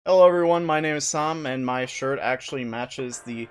Hello everyone, my name is Sam, and my shirt actually matches the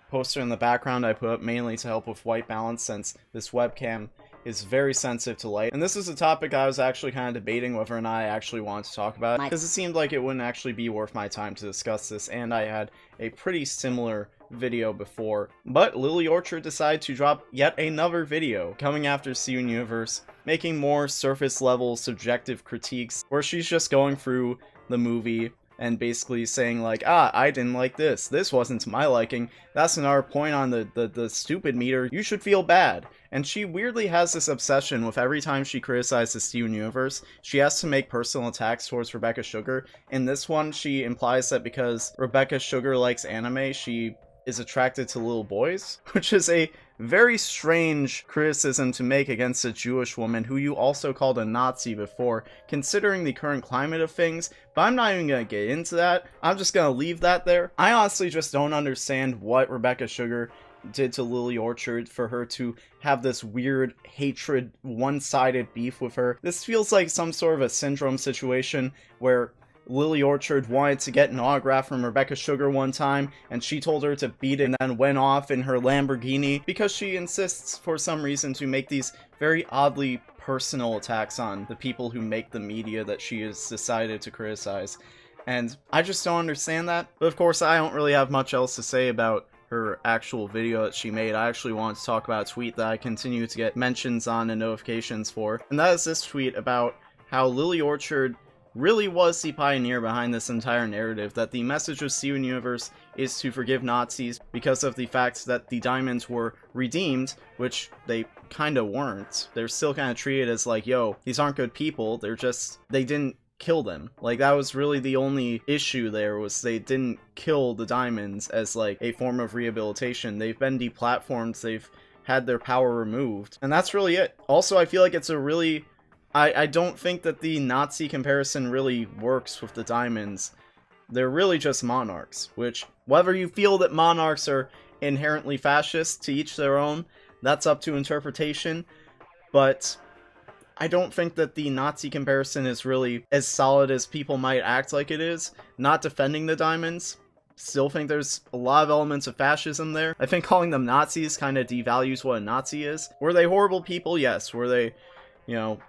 poster in the background I put up mainly to help with white balance since this webcam is very sensitive to light. And this is a topic I was actually kind of debating whether or not I actually wanted to talk about, because it seemed like it wouldn't actually be worth my time to discuss this, and I had a pretty similar video before. But Lily Orchard decided to drop yet another video coming after Steven Universe, making more surface level subjective critiques where she's just going through the movie and basically saying like, I didn't like this wasn't to my liking, that's another point on the stupid meter, you should feel bad. And she weirdly has this obsession with every time she criticizes Steven Universe, she has to make personal attacks towards Rebecca Sugar. In this one, she implies that because Rebecca Sugar likes anime, she is attracted to little boys, which is a very strange criticism to make against a Jewish woman who you also called a Nazi before, considering the current climate of things, but I'm not even gonna get into that. I'm just gonna leave that there. I honestly just don't understand what Rebecca Sugar did to Lily Orchard for her to have this weird hatred, one-sided beef with her. This feels like some sort of a syndrome situation where Lily Orchard wanted to get an autograph from Rebecca Sugar one time, and she told her to beat it and then went off in her Lamborghini because she insists for some reason to make these very oddly personal attacks on the people who make the media that she has decided to criticize. And I just don't understand that. But of course, I don't really have much else to say about her actual video that she made. I actually wanted to talk about a tweet that I continue to get mentions on and notifications for, and that is this tweet about how Lily Orchard really was the pioneer behind this entire narrative, that the message of Steven Universe is to forgive Nazis because of the fact that the diamonds were redeemed, which they kinda weren't. They're still kinda treated as like, yo, these aren't good people, they didn't kill them. Like, that was really the only issue there, was they didn't kill the diamonds as like a form of rehabilitation. They've been deplatformed, they've had their power removed, and that's really it. Also, I feel like it's a really I don't think that the Nazi comparison really works with the diamonds. They're really just monarchs, which, whether you feel that monarchs are inherently fascist, to each their own, that's up to interpretation, but I don't think that the Nazi comparison is really as solid as people might act like it is. Not defending the diamonds, still think there's a lot of elements of fascism there. I think calling them Nazis kind of devalues what a Nazi is. Were they horrible people? Yes. Were they,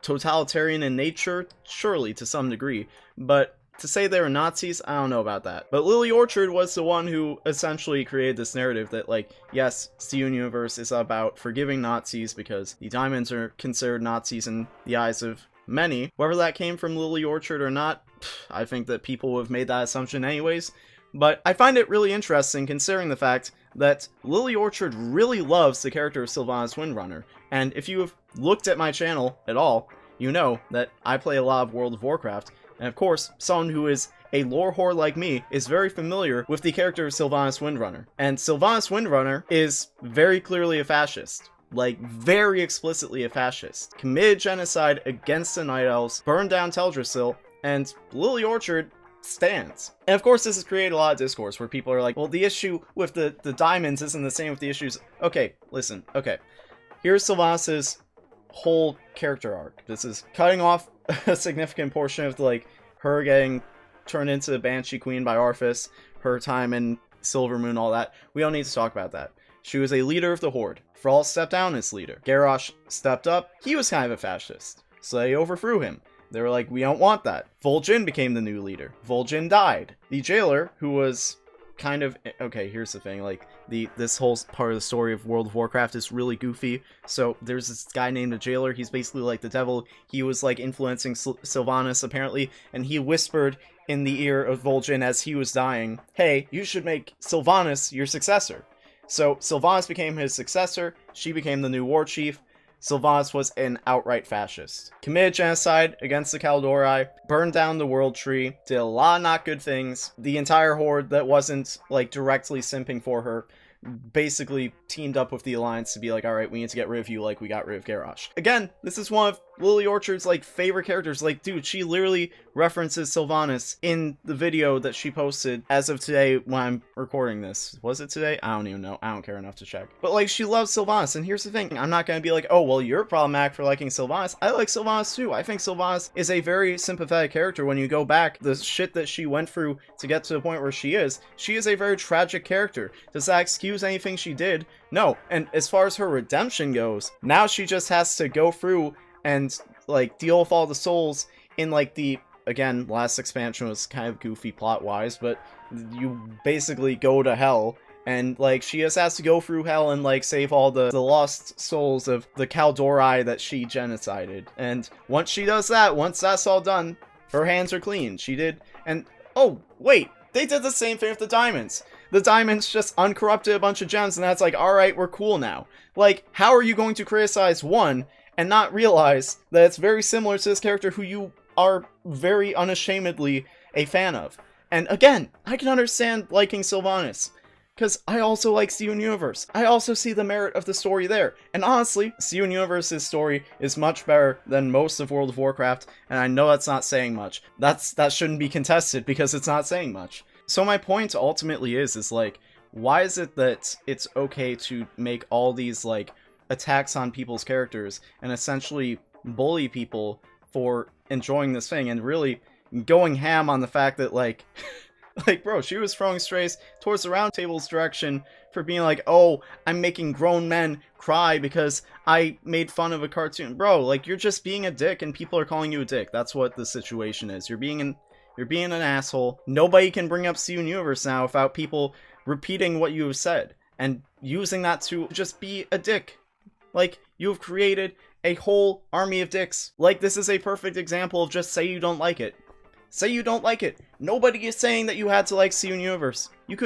totalitarian in nature? Surely, to some degree. But to say they were Nazis, I don't know about that. But Lily Orchard was the one who essentially created this narrative that, like, yes, Steven Universe is about forgiving Nazis because the diamonds are considered Nazis in the eyes of many. Whether that came from Lily Orchard or not, I think that people would have made that assumption anyways. But I find it really interesting considering the fact that Lily Orchard really loves the character of Sylvanas Windrunner. And if you have looked at my channel at all, you know that I play a lot of World of Warcraft. And of course, someone who is a lore whore like me is very familiar with the character of Sylvanas Windrunner. And Sylvanas Windrunner is very clearly a fascist. Like, very explicitly a fascist. Committed genocide against the Night Elves, burned down Teldrassil, and Lily Orchard stands. And of course, this has created a lot of discourse where people are like, well, the issue with the diamonds isn't the same with the issues. Okay, listen, okay. Here's Sylvanas' whole character arc. This is cutting off a significant portion of, like, her getting turned into the Banshee Queen by Arthas, her time in Silvermoon, all that. We don't need to talk about that. She was a leader of the Horde. Thrall stepped down as leader. Garrosh stepped up. He was kind of a fascist, so they overthrew him. They were like, we don't want that. Vol'jin became the new leader. Vol'jin died. The jailer, who was kind of... Okay, here's the thing. Like, this whole part of the story of World of Warcraft is really goofy. So, there's this guy named the Jailer. He's basically like the devil. He was, like, influencing Sylvanas, apparently. And he whispered in the ear of Vol'jin as he was dying, hey, you should make Sylvanas your successor. So, Sylvanas became his successor. She became the new war chief. Sylvanas was an outright fascist. Committed genocide against the Kaldorei, burned down the World Tree, did a lot of not good things. The entire Horde that wasn't, like, directly simping for her basically teamed up with the Alliance to be like, alright, we need to get rid of you like we got rid of Garrosh. Again, this is one of Lily Orchard's like favorite characters. Like, dude, she literally references Sylvanas in the video that she posted as of today when I'm recording this. Was it today? I don't even know. I don't care enough to check. But like, she loves Sylvanas, and here's the thing. I'm not gonna be like, oh, well, you're problematic for liking Sylvanas. I like Sylvanas too. I think Sylvanas is a very sympathetic character. When you go back, the shit that she went through to get to the point where she is a very tragic character. Does that excuse anything she did? No. And as far as her redemption goes, now she just has to go through and like deal with all the souls in like the, again, last expansion was kind of goofy plot wise, but you basically go to hell, and like she just has to go through hell and like save all the lost souls of the Kaldori that she genocided. And once she does that, once that's all done, her hands are clean. She did. And oh wait, they did the same thing with the diamonds. The diamonds just uncorrupted a bunch of gems, and that's like, alright, we're cool now. Like, how are you going to criticize one and not realize that it's very similar to this character who you are very unashamedly a fan of? And again, I can understand liking Sylvanas, because I also like Steven Universe. I also see the merit of the story there. And honestly, Steven Universe's story is much better than most of World of Warcraft, and I know that's not saying much. That shouldn't be contested, because it's not saying much. So my point ultimately is like, why is it that it's okay to make all these like attacks on people's characters and essentially bully people for enjoying this thing, and really going ham on the fact that like like, bro, she was throwing strays towards the round table's direction for being like, oh, I'm making grown men cry because I made fun of a cartoon. Bro, like, you're just being a dick and people are calling you a dick. That's what the situation is. You're being an asshole. Nobody can bring up Steven Universe now without people repeating what you have said and using that to just be a dick. Like, you have created a whole army of dicks. Like, this is a perfect example of just say you don't like it. Say you don't like it. Nobody is saying that you had to like Steven Universe. You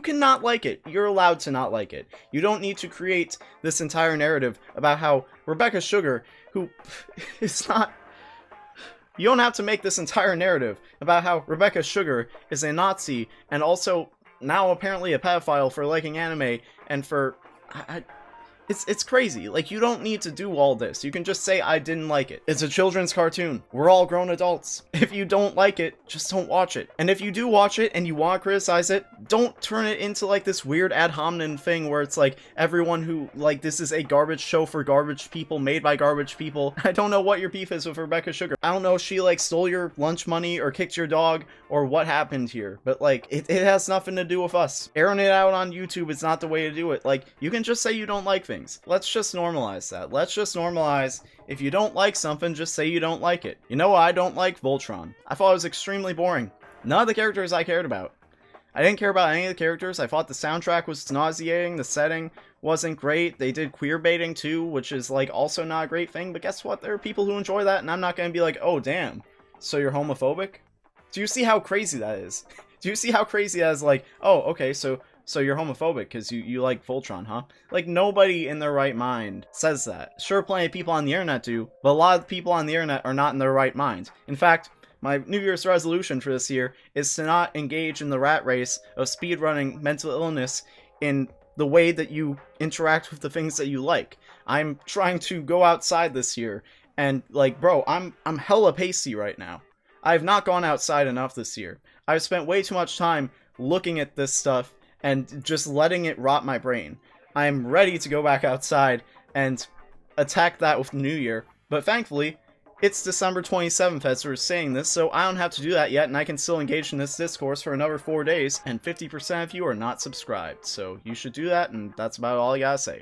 cannot like it. You're allowed to not like it. You don't need to create this entire narrative about how Rebecca Sugar, who is not... You don't have to make this entire narrative about how Rebecca Sugar is a Nazi and also now apparently a pedophile for liking anime and for... It's crazy. Like, you don't need to do all this. You can just say, I didn't like it. It's a children's cartoon. We're all grown adults. If you don't like it, just don't watch it. And if you do watch it and you want to criticize it, don't turn it into like this weird ad hominem thing where it's like everyone who, like, this is a garbage show for garbage people made by garbage people. I don't know what your beef is with Rebecca Sugar. I don't know if she like stole your lunch money or kicked your dog or what happened here, but like it has nothing to do with us. Airing it out on YouTube is not the way to do it. Like, you can just say you don't like things. Let's just normalize that. Let's just normalize, if you don't like something, just say you don't like it. You know what? I don't like Voltron. I thought it was extremely boring. None of the characters I cared about. I didn't care about any of the characters. I thought the soundtrack was nauseating. The setting wasn't great. They did queer baiting too, which is like also not a great thing. But guess what? There are people who enjoy that, and I'm not going to be like, oh damn, so you're homophobic? Do you see how crazy that is? Do you see how crazy that is? Like, oh, okay, so you're homophobic because you like Voltron, huh? Like, nobody in their right mind says that. Sure, plenty of people on the internet do, but a lot of people on the internet are not in their right mind. In fact, my New Year's resolution for this year is to not engage in the rat race of speedrunning mental illness in the way that you interact with the things that you like. I'm trying to go outside this year, and like, bro, I'm hella pasty right now. I've not gone outside enough this year. I've spent way too much time looking at this stuff and just letting it rot my brain. I'm ready to go back outside and attack that with New Year, but thankfully, it's December 27th as we're saying this, so I don't have to do that yet, and I can still engage in this discourse for another 4 days, and 50% of you are not subscribed, so you should do that, and that's about all I gotta say.